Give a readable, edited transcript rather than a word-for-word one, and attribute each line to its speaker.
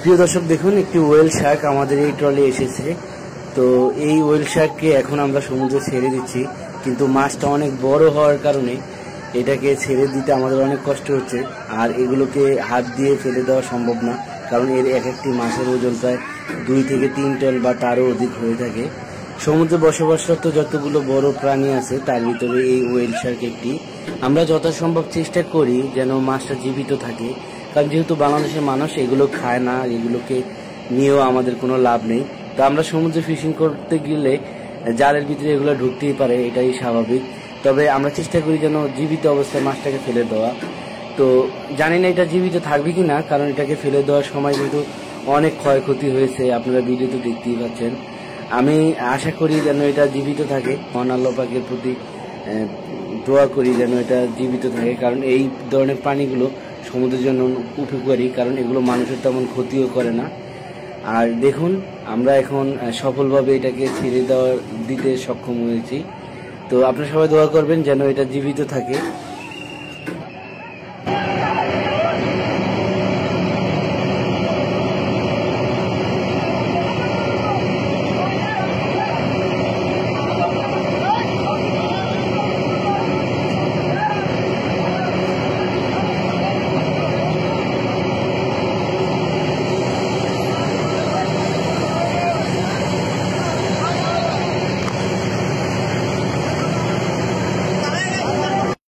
Speaker 1: প্রিয় দর্শক দেখুন, একটি ওয়েল শার্ক আমাদের এই ট্রলে এসেছে। তো এই ওয়েল শার্ককে এখন আমরা সমুদ্রে ছেড়ে দিচ্ছি, কিন্তু মাছটা অনেক বড় হওয়ার কারণে এটাকে ছেড়ে দিতে আমাদের অনেক কষ্ট হচ্ছে। আর এগুলোকে হাত দিয়ে ফেলে দেওয়া সম্ভব না, কারণ এর এক একটি মাছের ওজন প্রায় 2 থেকে 3 টন বা তারও অধিক হয়ে থাকে। সমুদ্রে বসবাসরত যতগুলো বড় প্রাণী আছে তার ভিতরে এই ওয়েল শার্ক একটি। আমরা যথাসম্ভব চেষ্টা করি যেন মাছটা জীবিত থাকে, কারণ যেহেতু বাংলাদেশের মানুষ এগুলো খায় না, এগুলোকে নিয়েও আমাদের কোনো লাভ নেই। তো আমরা সমুদ্রে ফিশিং করতে গেলে জালের ভিতরে এগুলো ঢুকতেই পারে, এটাই স্বাভাবিক। তবে আমরা চেষ্টা করি যেন জীবিত অবস্থায় মাছটাকে ফেলে দেওয়া। তো জানি না এটা জীবিত থাকবে কি না, কারণ এটাকে ফেলে দেওয়ার সময় কিন্তু অনেক ক্ষয়ক্ষতি হয়েছে, আপনারা ভিডিওতে দেখতেই পাচ্ছেন। আমি আশা করি যেন এটা জীবিত থাকে, মহান আল্লাহ পাকের প্রতি দোয়া করি যেন এটা জীবিত থাকে, কারণ এই ধরনের প্রাণীগুলো সমুদ্রের জন্য উপকারী, কারণ এগুলো মানুষের তেমন ক্ষতিও করে না। আর দেখুন, আমরা এখন সফলভাবে এটাকে ছেড়ে দিতে সক্ষম হয়েছি। তো আপনারা সবাই দোয়া করবেন যেন এটা জীবিত থাকে।